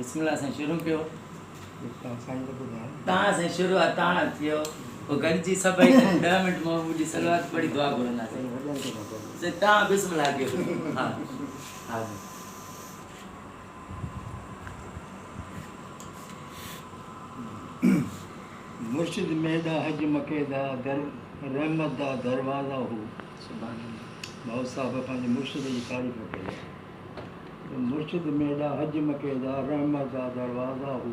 बिस्मिल्लाह से शुरू कयो साईं तो ॿुधायो तव्हां से शुरूआत तव्हां थियो पोइ गॾिजी सभई 10 मिंट मुंहिंजी सलवात पढ़ी दुआ घुरंदासीं से तव्हां बिस्मिल्लाह कयो हा हा मुर्शिद मेदा हज मकेदा दर रहमत दा दरवाज़ा हो भाऊ साहब पंहिंजे मुर्शिद जी तारीफ़ कई मुर्शिद मेदा हज मकेदा रहमत दा दरवाज़ा हो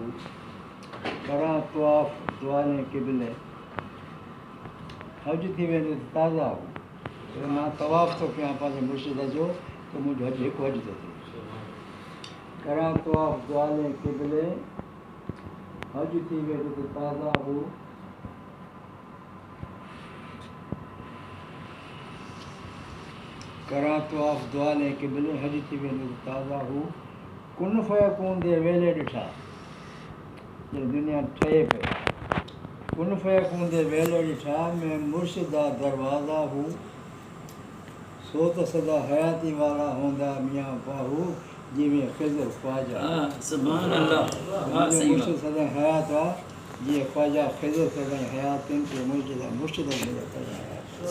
करा तवाफ़ दुआने क़िबले हज थी वेंदो ताज़ा हो मां तवाफ़ थो कयां पंहिंजे मुर्शिद जो त मुंहिंजो हज हिकु हज थो थिए करा तवाफ़ दुआने क़िबले हज थी वेंदो त ताज़ा हो करा तवाफ़ दुआने क़िबले हज थी वेंदो त ताज़ा हो कुन फयकून दे वेले ॾिठा दुनिया ठहे पई कुन फयकून दे वेले ॾिठा में मुर्शिदा दरवाज़ा हो सो त सदा हयाती वाला हूंदा मियां बाहू जिवें ख़िज़र ख्वाजा सुभान अल्लाह मुर्शिद सदा हयात आहे जीअं ख्वाजा ख़िज़र सदा हयात आहिनि के मुर्शिद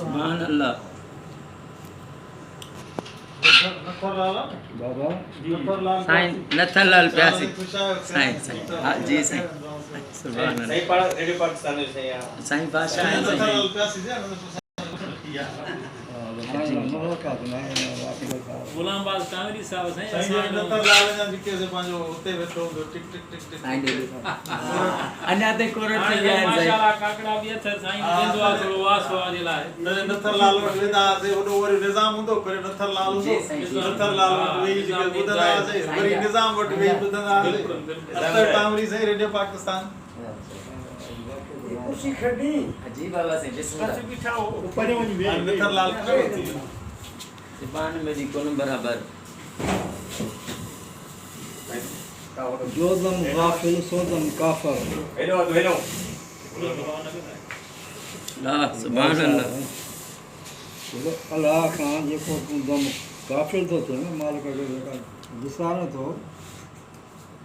सुभान अल्लाह बाबा साईं नथनलाल प्यासी साईं साईं हा जी साईं सुभान अल्लाह साईं बादशाह गुलामबाद कांगड़ी साहब साईं अञा ते कोरट थी विया आहिनि माशाअल्लाह काकड़ा बि अथव साईं वेंदो आहे थोरो वासवा जे लाइ नथरलाल वटि वेंदा हुआसीं होॾो वरी निज़ाम हूंदो पर नथरलाल हूंदो नथरलाल वटि वेही जेके ॿुधंदा हुआसीं वरी निज़ाम वटि वेही ॿुधंदा हुआसीं अख्तर कांवरी साईं रेडियो पाकिस्तान कुर्सी खड़ी जी बाबा से बिस्मिल्लाह बीठा हो ऊपर वञी नथरलाल ज़बान में जी कोन बराबर जोदम गाफिल सोदम काफर ला सुभान अल्लाह अलाह खां जेको तूं दम गाफिल थो थिए न मालिक जो जेका विसारे थो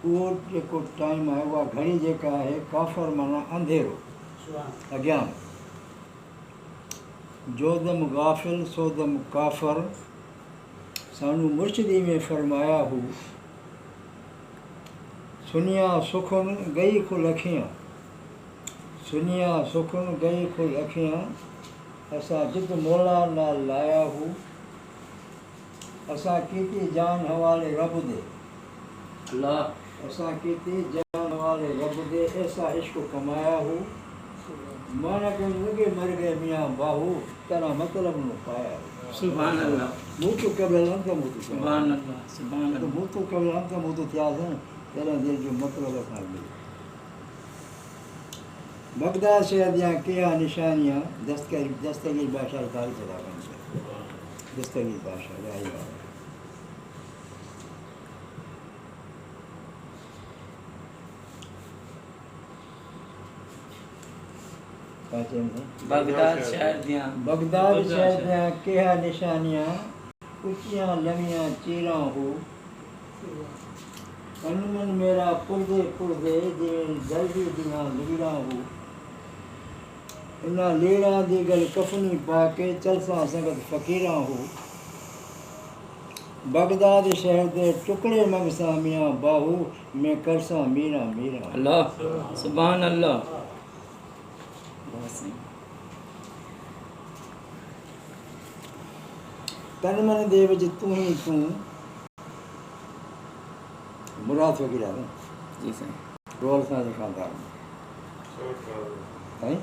उहो जेको टाइम आहे उहा घड़ी जेका आहे काफ़र माना अंधेरो अज्ञान जोदम गाफिल सोदम काफ़र सानू मुर्शिदी में फरमाया हू सुनिया सुखन गई खुल अखियां सुनिया सुखन गई खुल अखियां असां जिद मौला नाल लाया हू असां कीती जान हवाले रब दे अल्लाह असां कीती जान हवाले रब दे ऐसा इश्क कमाया हू माना के लगे मर गए मियाँ बाहू तेरा मतलब न पाया सुभान अल्लाह मुँह तो कबल अंत मुँह सुभान अल्लाह सुभान तो अल्लाह मुँह तो कबल अंत मुँह तो थिया था तेरा दिल जो मतलब असां मिले बगदाद शहर जा क्या निशानियाँ दस्तगीर बादशाह तारीफ़ अदा कनि दस्तगीर बादशाह आई बात बगदाद शहर दियां बगदाद शहर जा क्या निशानियाँ उचियाँ लमियाँ चीरा हो अनुमन मेरा पुरदे पुरदे जिवें जल्दी दियां लीड़ा हो इन्हां लीड़ा दी गल कफनी पाके चलसा संगत फ़कीरा हो बगदाद शहर दे टुकड़े मगसा मियाँ बाहू में करसा मीरा मीरा अल्लाह सुभान अल्लाह तन मन दे विच तूं ही तूं मुराद फ़कीर आहे न जी साईं रोल सां ॾेखारींदा साईं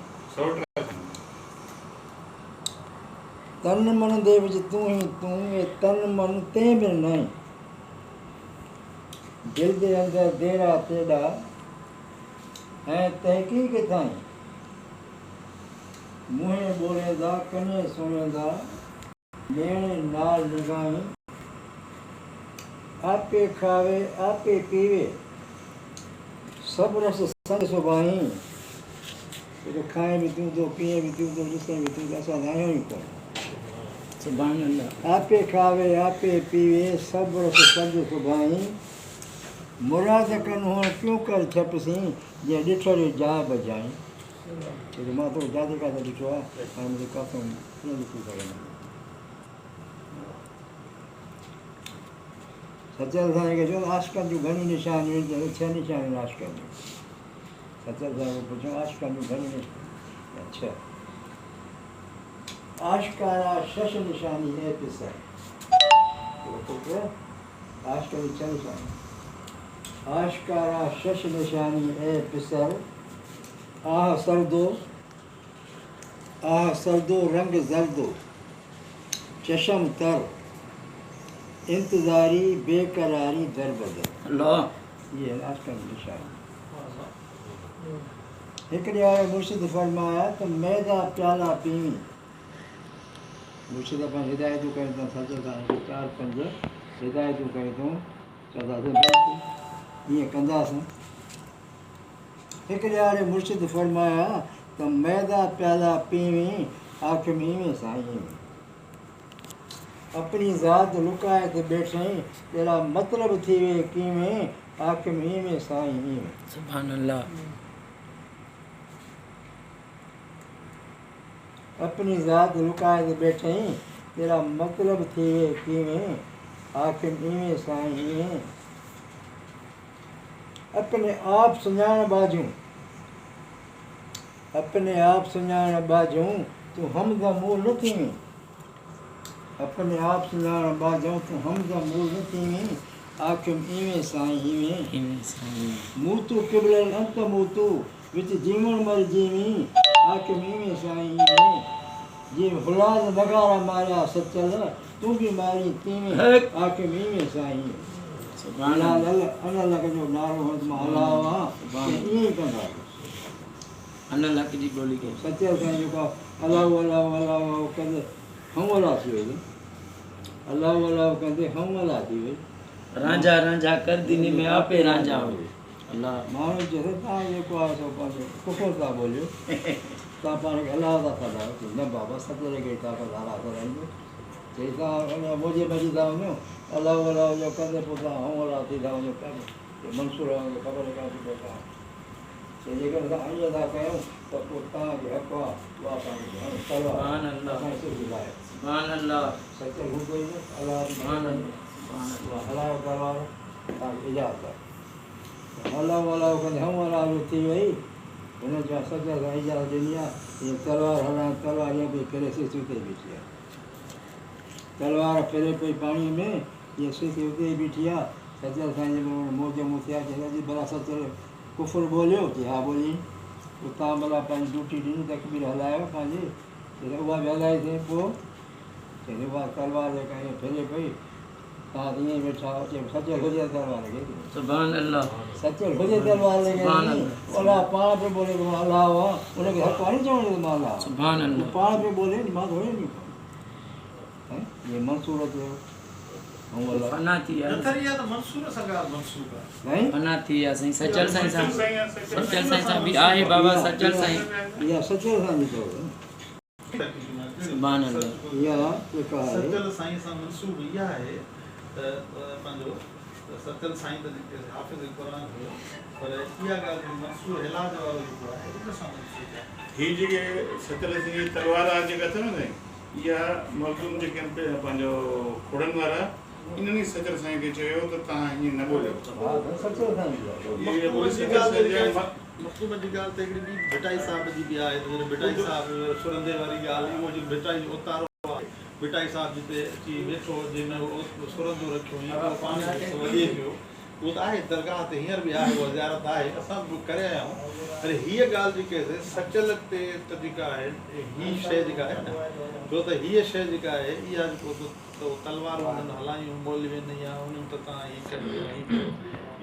तन मन दे विच तूं ही तूं ए तन मन ते में नहीं दिल दे अंदर देरा तेड़ा ऐं तहक़ीक़ ताईं मुँहे ॿोड़ींदा कने सुणींदा लेणे नाल निगाहीं आपे खावे आपे पीवे सब रस संग सुभाई तो खाए भी तूं तो पिए भी तूं तो ॾिसे भी तूं असां आहियूं ई कोन सुभान अल्लाह आपे खावे आपे पीवे सब रस संग सुभाई मुराद कन हुअण क्यों कर छपसी जीअं ॾिठो ॾे जाइ बजाई छो मां तो जाते काथे ॾिठो आहे हाणे मुंहिंजे काथऊं कीअं ॾिसी सघंदुमि सचल साईं खे चयो आशिक़नि जूं घणी निशानियूं आहिनि 6 निशानियूं आशिक़नि जूं सचल साईं खे पुछियो आशिक़नि जूं घणी निशानियूं अच्छा आशिकारा 6 निशानी है पिसर आशिक़नि जी 6 निशानी आशिकारा 6 निशानी है पिसर आह सरदो रंग जर्दो चशम तर इंतज़ारी बेकरारी दर बदर अल्लाह ये आशिक़नि जी निशानी हिकिड़े आए मुर्शिद फरमाया त मैदा प्याला पीवी मुर्शिद पाण हिदायतूं कयूं था सचल साईं खे 4-5 हिदायतूं कयूं अथऊं चवंदासीं ईअं कंदासीं हिकिड़े आड़े मुर्शिद फरमाया त मैदा प्याला पीवी आखिमी में साईं अपनी ज़ात लुकाए ते बैठई तेरा मतलब थी वे कीवें आखिमी में साईं सुभान अल्लाह अपनी ज़ात लुकाए ते बैठई तेरा मतलब थी वे कीवें आखिमी में साईं अपने आप सुञाण बाजूं तूं हमदम मूल न थीवीं अपने आप सुञाण बाजूं तूं हमदम मूल न थीवीं आखिम इवें साईं मूतू किबलल अंत मूतू विच जीवण मर जीवी आखिम इवें साईं जीअं हुलाद नगारा मारिया सचल तूं बि मारी तीवें आखिम इवें साईं अल्लाह जो नारो मां अलावा ईअं ई कंदा अल्लाह की बोली के सचल साईं जेको अलाह अलाह कंदे हमला थी वई अलाह कंदे हमला थी वई रांझा रांझा कर दिनी में आपे रांझा हो अल्लाह माण्हू चए तव्हां जेको आहे सो पंहिंजो कुफर था बोलियो तव्हां पाण खे अलाह था सॾायो न बाबा सचल खे ताक़त अलाह कराईंदो चई तव्हां मोजे बची था वञो अलाह जो कंदे पोइ तव्हां हमला थी था वञो मंसूर ख़बर कान्हे पोइ चई जेकर तव्हां ईअं था कयूं त पोइ तव्हांखे हक़ आहे उहा तव्हांखे सुभान अल्लाह सुभान अल्लाह सचल हू कोई न अलाह सुभान अल्लाह हलायो करवारो तव्हांखे इजाज़त आहे अलाह कंदे हम अलाह जो थी वई हुन चयो सचल सां इजाज़त ॾिनी आहे हीअं तलवार हलाइण तलवार ईअं पई फिरे सिसी उते ई बीठी आहे तलवार फिरे पई पाणीअ में हीअं सिसी उते ई बीठी आहे सचल साईं जे मौज मूं थिया चई अॼु भला सचल कुफुर बोलियो चई हा बोली उतां भला पंहिंजी ड्यूटी ॾिनी तकबीर हलायो पंहिंजी चई उहा बि हलाई थिए पोइ चई उहा तलवार जेका ईअं फिरे पई तव्हां ईअं ई वेठा चई सचल हुजे तलवार खे सुभान अल्लाह सचल हुजे तलवार खे अलाह पाण पियो बोले मां अलाह आहे उनखे हक़ आहे चवण जो मां अलाह सुभान अल्लाह पाण पियो बोले नी मां थोरी नी ये मंसूर थियो फना थी है नथरिया तो मंसूर सगार मंसूर नहीं फना थी है सही सचल साईं सा भी आहे बाबा सचल साईं या सचल साईं जो सुभान अल्लाह या जेका आहे सचल साईं सां मंसूब इहा आहे त पंहिंजो सचल साईं त जेके हाफ़िज़ क़ुरान हुयो पर इहा ॻाल्हि मंसूर इलाज वारो जेको आहे उन सां मंसूब आहे ही जेके सचल सिंह जी तलवार आहे जेका अथव न इहा मज़लूम जेके आहिनि पंहिंजो खोड़नि वारा इन्हनि सचल साईं खे चयो त तव्हां हीअं न ॿोलियो सचल साईं जो मखदूम जी ॻाल्हि त हिकिड़ी ॿी भिटाई साहिब जी बि आहे भिटाई साहिब सुरंदे वारी ॻाल्हि उहो जो भिटाई उतारो आहे भिटाई साहिब जिते अची वेठो जिन सुरंदो रखियो या पाण वॼे पियो उहो त आहे दरगाह ते हींअर बि आहे उहा ज़ियारत आहे असां बि करे आया आहियूं पर हीअ ॻाल्हि जेके आहे सचल ते त जेका आहे हीअ शइ जेका आहे न छो त हीअ शइ जेका आहे इहा जेको त तलवार उन्हनि हलायूं ॿोली वेंदी या उन्हनि त तव्हां हीअ कयो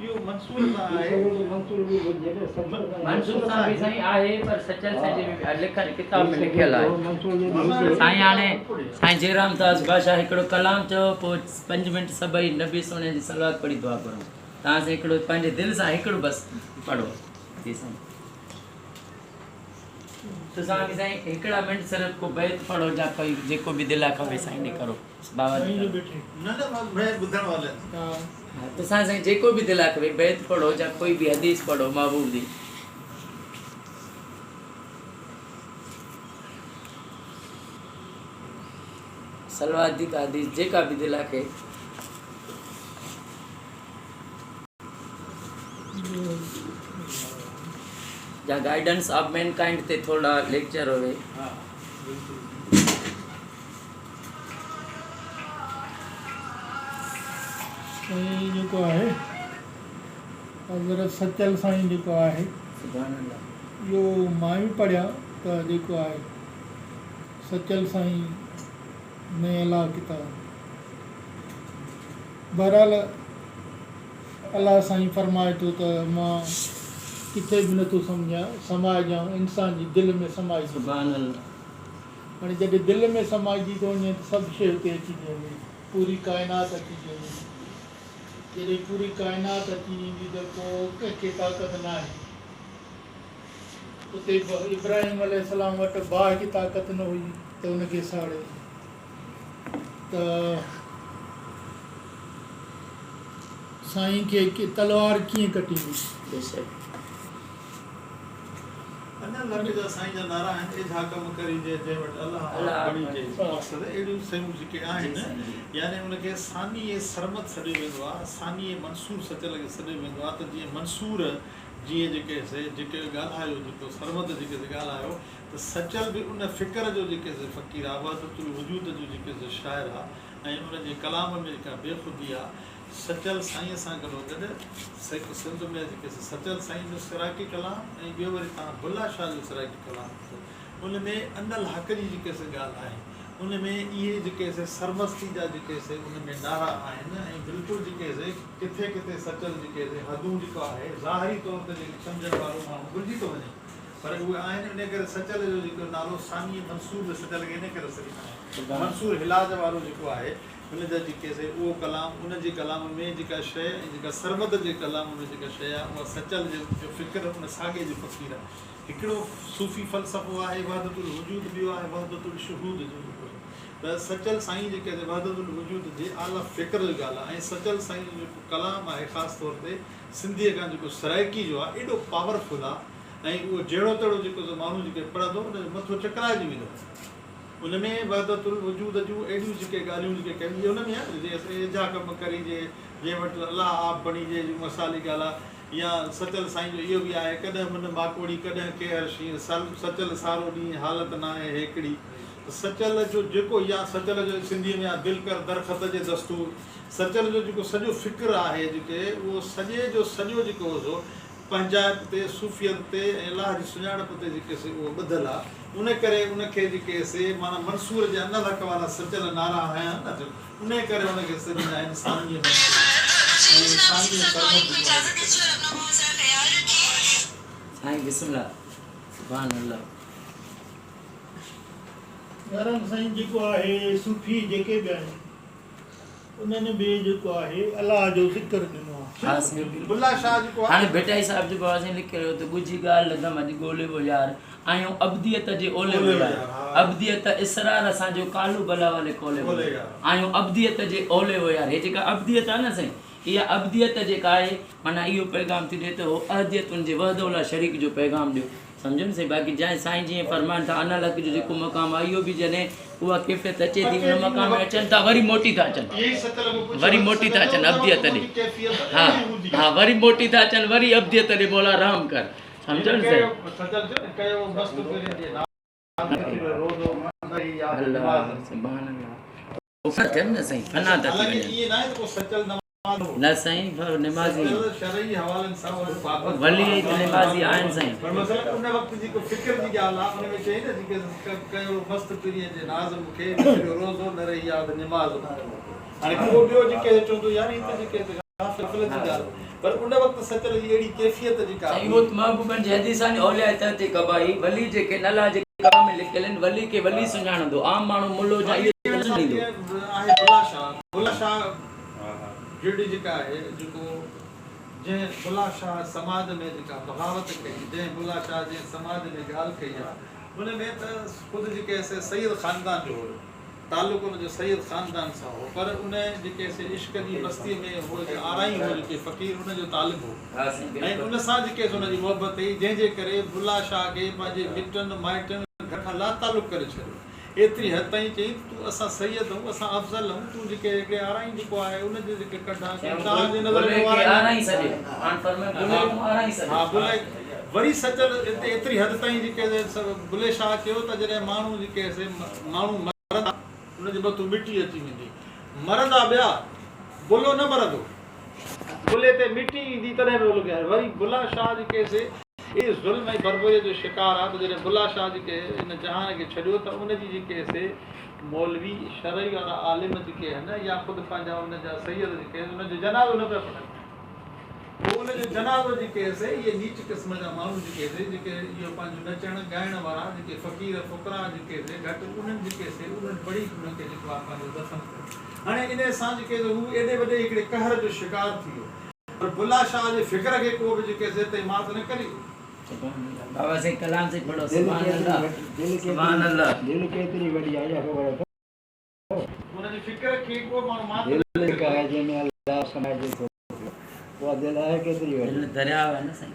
इहो मंसूर सां आहे मंसूर बि मंसूर सां भी सही आहे पर सचल साईं जे लिखल किताब में लिखियल आहे मंसूर जी साईं हाणे साईं जयराम दास बादशाह हिकिड़ो कलाम चयो पोइ 5 मिंट सभई नबी सोने जी सलात पढ़ी दुआ करूं तव्हां सां हिकिड़ो पंहिंजे दिलि सां हिकिड़ो बसि पढ़ो जी साईं तो साईं साईं हिकिड़ा मिंट सिर्फ़ को बैत पढ़ो जा कोई जेको बि दिलि आहे खपे साईं ने करो बाबा न न मैं ॿुधण वाले हाँ, तो साईं जेको भी दिल आखे बैत पढ़ो या कोई भी हदीस पढ़ो महबूब दी सलवात दी का हदीस जेका भी दिल आखे या गाइडेंस ऑफ मैनकाइंड ते थोड़ा लेक्चर होवे हाँ बिल्कुल साईं जेको आहे हज़रत सचल साईं जेको आहे सुभान अल्लाह इहो मां बि पढ़िया त जेको आहे सचल साईं में अला किताब बहरहाल अलाह साईं फरमाए थो त मां किथे बि नथो सम्झां समाइजां इंसान जी दिलि में समाइजी सुभान अल्लाह हाणे जॾहिं दिलि में समाइजी थो वञे त सभु शइ हुते अची थी वञे पूरी काइनात अची थी वञे जॾहिं पूरी काइनात अची वेंदी त पोइ कंहिंखे ताक़त न आहे उते इब्राहिम अलैहिस्सलाम वटि बाहि जी ताक़त न हुई त हुनखे साड़े त साईं खे तलवार कीअं कटींदी बेशक अञा लॻे त साईं जा नारा आहिनि एझा कम करी जंहिं वटि अलाह बणी जे मक़सदु अहिड़ियूं शयूं जेके आहिनि यानी उनखे सानी सरमत सॾियो वेंदो आहे सानी मंसूर सचल खे सॾियो वेंदो आहे त जीअं मंसूर जीअं जेके ॻाल्हायो जेको सरमत जेके ॻाल्हायो त सचल बि उन फ़िक्र जो जेके फ़क़ीर आहे वहदतुल वजूद जो जेके शाइर आहे ऐं उनजे कलाम में जेका बेख़ुदी आहे सचल साईं सां गॾोगॾु सिंध में जेके सचल साईं जो सिराकी कलाम ऐं ॿियो वरी तव्हां बुल्ला शाह जो सिराकी कलाम उन में अनल हक़ जी जेके ॻाल्हि आहे उन में इहे जेके सरमस्ती जा जेके उन में नारा आहिनि ऐं बिल्कुलु जेके किथे किथे सचल जेके हदूं जेको आहे ज़ाहिरी तौर ते जेके सम्झण वारो माण्हू भुलिजी थो वञे पर उहे आहिनि इन करे सचल जो जेको नालो सानी मंसूर सचल खे इन करे सॾींदा आहिनि मंसूर हिलाज वारो जेको आहे उनजा जेके उहो कलाम उनजे कलाम में जेका शइ ऐं जेका सरमत जे कलाम में जेका शइ आहे उहा सचल जो फ़िक्र उन साॻे जो फ़क़ीर आहे हिकिड़ो सूफ़ी फ़लसफ़ो आहे वहदतुल वजूद ॿियो आहे वहदतुल शुहूद जो त सचल साईं जेके वहदतुल वजूद जे आला फ़िक्र जी ॻाल्हि आहे ऐं सचल साईं जो जेको कलाम आहे ख़ासि तौर ते सिंधीअ खां जेको सराइकी जो आहे एॾो पावरफुल आहे ऐं उहो जहिड़ो तहिड़ो जेको माण्हू जेके पढ़ंदो उनजो मथो चकराइजी वेंदो उन में वहदतुल वजूद जूं अहिड़ियूं जेके ॻाल्हियूं जेके कयूं उन में आहे जीअं एझा कम करिजे जंहिं वटि अलाह आप बणिजे जूं मसाली ॻाल्हि आहे या सचल साईं जो इहो बि आहे कॾहिं मन माकोड़ी कॾहिं केर शींहं सचल सारो ॾींहुं हालत न आहे हिकिड़ी सचल जो जेको या सचल जो सिंधीअ में आहे दिलि कर दरख़त जे दस्तूर सचल जो जेको सॼो फ़िक्र आहे जेके उहो सॼे जो सॼो जेको हो पंहिंजाइप ते सूफ़ियत ते ऐं अलाह जी सुञाणप ते जेके उहो ॿुधलु आहे उन करे उनखे जेके माना मंसूर जे अनल हक़ वारा सचल नारा आहिनि न उन करे उनखे सॾींदा आहिनि सानीअ साईं बिस्मिल्लाह सुभान अल्लाह यारनि साईं जेको आहे सूफ़ी जेके बि आहिनि उन्हनि बि जेको आहे अलाह जो ज़िक्र ॾिनो आहे बुल्ला शाह जेको आहे हाणे बेटाई साहिब जेको आहे लिखियो हुयो त ॻुझी ॻाल्हि लॻम अॼु ॻोल्हियो यार आहियूं अब्दियत जे ओले यार अब्दियत इसरार असांजो कालू भला वाले कोले आहियूं अब्दियत जे ओले हो यार हे जेका अब्दियत आहे न साईं इहा अब्दियत जेका आहे माना इहो पैगाम थी ॾिए त उहो अहदियतुनि जे वहदोला शरीक जो पैगाम ॾियो सम्झुमि साईं बाक़ी जंहिं साईं जीअं फरमाइनि था अनल हक़ जो जेको मक़ाम आहे इहो बि जॾहिं उहा कैफ़ियत अचे थी उन मक़ाम में अचनि था वरी मोटी था अचनि वरी मोटी था अचनि अब्दियत ॾे हा हा वरी मोटी था अचनि वरी अब्दियत ॾे बोला रहम कर सम्झनि साईं फना था थी वञनि न साईं निमाज़ी वली निमाज़ी आहिनि साईं पर मसलन उन वक़्त जेको फ़िक्र जी ॻाल्हि आहे उन में चई न जेके कयो मस्त पीरीअ जे नाज़ मूंखे रोज़ो न रही यादि निमाज़ हाणे को ॿियो जेके चवंदो यार ही त जेके ग़फ़लत जी ॻाल्हि पर उन वक़्त सचल जी अहिड़ी कैफ़ियत जेका साईं उहो महबूबनि जे हदीसानी औलिया ते कबाई वली जेके नला जे कलाम में लिखियल आहिनि वली खे वली सुञाणंदो आम माण्हू मुल्लो जा इहे न ॾींदो आहे बुल्ला शाह जहिड़ी जेका आहे जेको जंहिं बुल्ला शाह समाज में जेका बग़ावत कई जंहिं बुल्ला शाह जंहिं समाज में ॻाल्हि कई आहे उन में त ख़ुदि जेके सैयद ख़ानदान जो हुयो ताल्लुक़ उनजो सैयद ख़ानदान सां हो, पर उन जेके से इश्क जी बस्तीअ में हो आराई हो जेके फ़क़ीर उनजो तालिब हो ऐं उन सां जेके उनजी मोहबत हुई, जंहिंजे करे बुल्ला शाह खे पंहिंजे मिटनि माइटनि घर खां लातालुक़ करे छॾियो। एतिरी हद ताईं चई तूं असां सैयद आहियूं, असां अफ़ज़ल आहियूं, तूं जेके हिकिड़े आराई जेको आहे उनजे जेके कढा तव्हांजे नज़र में हा बुले वरी सचल एतिरी हद ताईं जेके बुले शाह चयो त जॾहिं माण्हू जेके माण्हू मरंदा उनजे मथां मिटी अची वेंदी, मरंदा ॿिया, बुलो न मरंदो, बुले ते मिटी ईंदी तॾहिं बि लॻाए। वरी बुला शाह जेके इहे ज़ुल्म ऐं बरबरीअ जो शिकार आहे त जॾहिं बुला शाह जेके इन जहान खे छॾियो त उनजी जेके मौलवी शरई वारा आलिम जेके आहिनि या ख़ुदि पंहिंजा उनजा सैयद जेके उनजो जनाज़ो न पिया पढ़नि, पोइ उनजो जनाज़ो जेके इहे नीच क़िस्म जा माण्हू जेके इहो पंहिंजो नचण ॻाइण वारा जेके फ़क़ीर फ़ुक़रा जेके घटि उन्हनि जेके उन्हनि पढ़ी उनखे जेको आहे पंहिंजो दफ़न कयो। हाणे इन सां जेके हू एॾे वॾे हिकिड़े कहर जो शिकार थी वियो, पर बुल्ला शाह जे फ़िक्र खे को बि जेके हिते मात न करी। बाबा से कलाम से पढ़ो सुभान अल्लाह। दिल केतिरी वॾी आहे या ख़बर अथव? उनजी फ़िक्र खे को माण्हू मात दिल का है जंहिंमें अल्लाह समाइजे थो, उहा दिलि आहे केतिरी वॾी। दिल दरिया है ना साईं।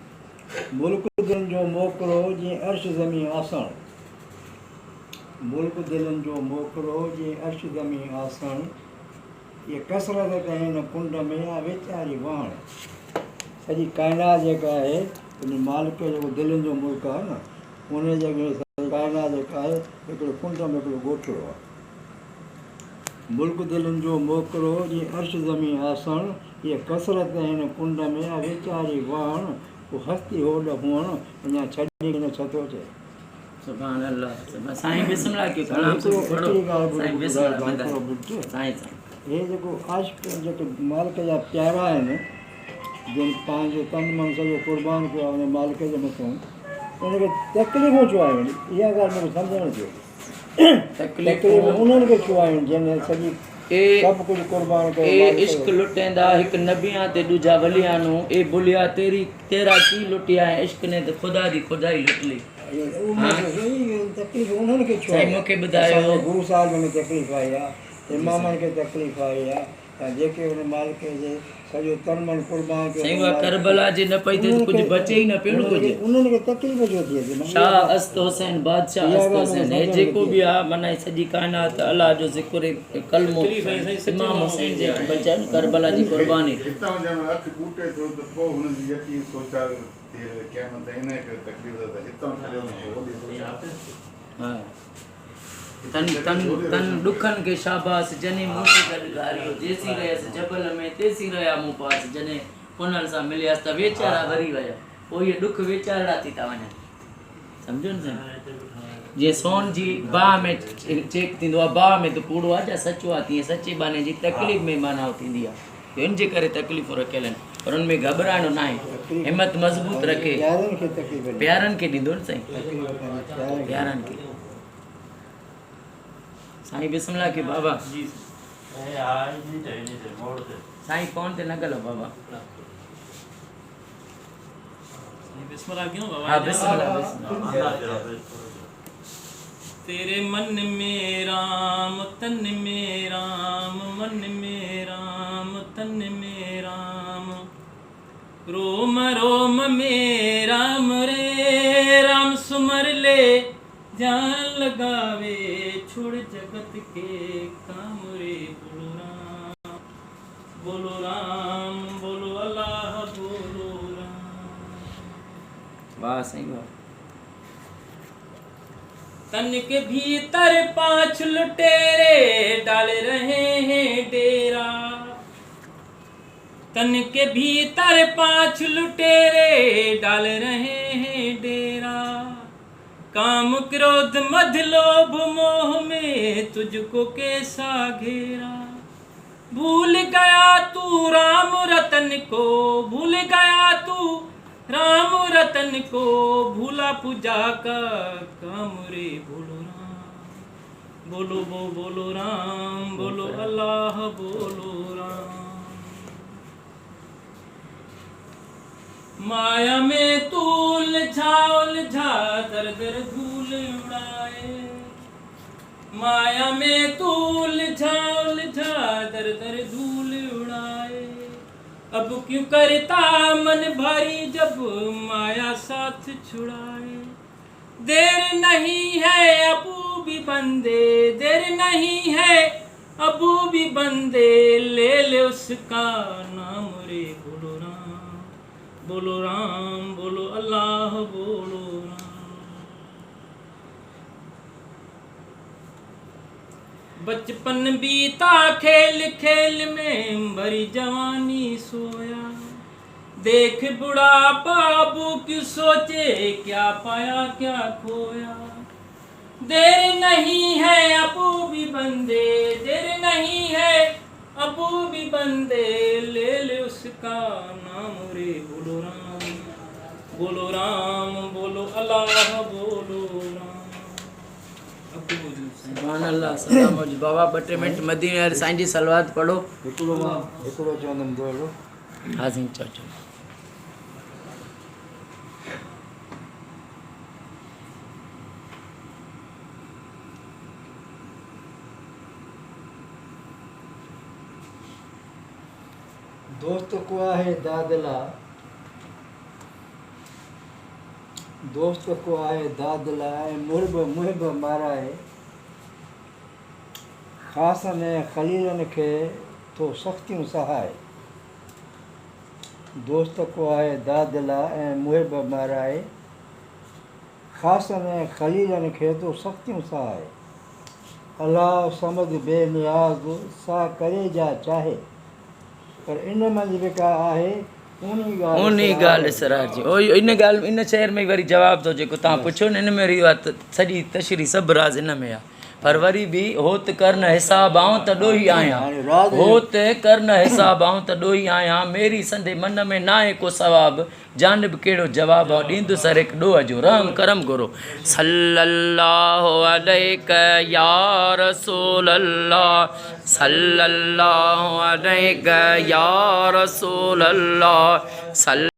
मुल्क दिलनि जो मोकिलो जीअं अर्श ज़मीन आसण, मुल्क दिलनि जो मोकिलो जीअं अर्श ज़मीन आसण, इहे कसरत कई हिन कुंड में या वेचारी वहण। सॼी काइनात जेका आहे उन मालिक जो दिलनि जो मुल्क आहे न, उन जॻह काइनात जेका आहे हिकिड़ो कुंड में हिकिड़ो ॻोठड़ो आहे। मुल्क दिलनि जो मोकिलो जीअं अर्श ज़मीन आसण, इहे कसरत हिन कुंड में या वेचारी वहण, पोइ हस्ती होॾ हुअण अञा छॾी न छो थो चए। सुभान अल्लाह। साईं बिस्मिल्लाह के कलाम से पढ़ो साईं बिस्मिल्लाह। साईं हे जेको आशिक़ जेके मालिक जा प्यारा आहिनि, जिन पंहिंजो तन मन सॼो क़ुर्बान कयो आहे उन मालिक जे मथां, उनखे तकलीफ़ूं छो आहियूं? इहा ॻाल्हि मूंखे सम्झणु थियो। तकलीफ़ूं उन्हनि खे छो आहियूं जंहिं सॼी सभु कुझु क़ुर्बान कयो? ए इश्क लुटेंदा हिकु नबियां ते दूजा वलियानो, ए बुलिया तेरा की लुटिया है इश्क ने तो खुदा दी खुदाई लुट ली। तकलीफ़ उन्हनि खे छो? मूंखे ॿुधायो गुरू साहिब में तकलीफ़ आई आहे, इमामनि खे तकलीफ़ आई आहे, जेके हुन मालिक जे सॼो तन मन क़ुर्बान कयो। साईं उहा करबला जे न पई थिए कुझु बचे ई न पियो कुझु। उन्हनि खे तकलीफ़ छो थी अचे? शाह अस्त हुसैन बादशाह अस्त हुसैन हे जेको बि आहे माना सॼी काइनात अल्लाह जो ज़िक्र कलमो इमाम हुसैन जे बचन करबला जी कुर्बानी। हितां जन अख बूटे थो त पोइ हुन जी यकीन सोचा क़यामत इन करे तकलीफ़ त हितां हा तन तन तन दुखन के शाबाश जने मूंखे गॾु ॻारियो, जेसी रहियसि जबल में तेसी रहिया मूं पास, जने उन्हनि सां मिलियसि त वेचारा वरी विया, पोइ इहे ॾुख वेचारा थी था वञनि। सम्झो न साईं? जीअं सोन जी बाह में चेक थींदो आहे, बाह में त कूड़ो आहे, जा सचो आहे, तीअं सचे बाने जी तकलीफ़ में माना थींदी आहे। इन जे करे तकलीफ़ूं रखियल आहिनि, पर उनमें घबराइणो न आहे, हिमत मज़बूत रखे, प्यारनि खे ॾींदो न साईं, प्यारनि खे। साईं बिस्मिल्लाह के बाबा साईं फोन ते न गलो बाबा। बिस्मिल्लाह क्यों बाबा? हाँ बिस्मिल्लाह। तेरे मन में राम तन में राम, मन में राम तन में राम, रोम रोम में राम रे राम सुमर ले जान लगावे, छोड़ जगत के काम रे। बोलो राम बोलो अल्लाह बोलो राम। वाह सही वाह। तन के भीतर 5 लुटेरे डाल रहे हैं डेरा, तन के भीतर 5 लुटेरे डाल रहे हैं डेरा, काम क्रोध मद लोभ मोह में तुझको कैसा घेरा, भूल गया तू राम रतन को, भूल गया तू राम रतन को, भूला पूजा का काम रे। बोलो राम बोलो बोलो राम बोलो अल्लाह बोलो राम। माया में तू उलझा उलझा दर दर धूल उड़ाए, माया में तू उलझा दर दर धूल उड़ाए। अब क्यों करता मन भारी जब माया साथ छुड़ाए। देर नहीं है अबू भी बंदे, देर नहीं है अबू भी बंदे, ले ले उसका नाम रे। बोलो राम, बोलो राम, बोलो अल्लाह, बोलो राम। बचपन बीता खेल खेल में, भरी जवानी सोया। देख बुढ़ापा अबू की सोचे, क्या पाया क्या खोया। देर नहीं है अबू भी बंदे, देर नहीं है अबू भी बंदे, ले ले उसका नाम रे। बोलो राम, बोलो राम, बोलो अल्लाह, बोलो राम। सुभान अल्लाह, सलाम हुजे। बाबा 2 मिंट मदीने वारे साईं जी सलवात पढ़ो। हिकिड़ो चवंदुमि दोलो। हाँ साईं चओ चओ। दोस्त को आहे दादला, दोस्त को आहे दादला, मुहिब माराए। ख़ासनि ऐं ख़लीलनि खे तो सख़्तियूं सहाय। दोस्त को आहे दादला ऐं मुहिब माराए। ख़ासनि ऐं ख़लीलनि खे तो सख़्तियूं सहाय। अलाह समद बेनियाज़ सा करे जा चाहे। पर इन मंझि जेका आहे उन ॻाल्हि इसरार जी। ओ इन ॻाल्हि इन शहर में वरी जवाब थो जेको तव्हां पुछो न, इन में वरी सॼी तशरी सभु राज़ इन में आहे। पर वरी बि होत कर न हिसाब आऊं त ॾोही आहियां, होत कर न हिसाब आऊं त ॾोही आहियां। मेरी संदे मन में ना आहे को सवाब, जानब कहिड़ो जवाब आहे ॾींदुसि सर हिकु ॾोह जो। रहम करम गुरो सल्लल्लाहु अलैका या रसूल अल्लाह, सल्लल्लाहु अलैका या रसूल अल्लाह।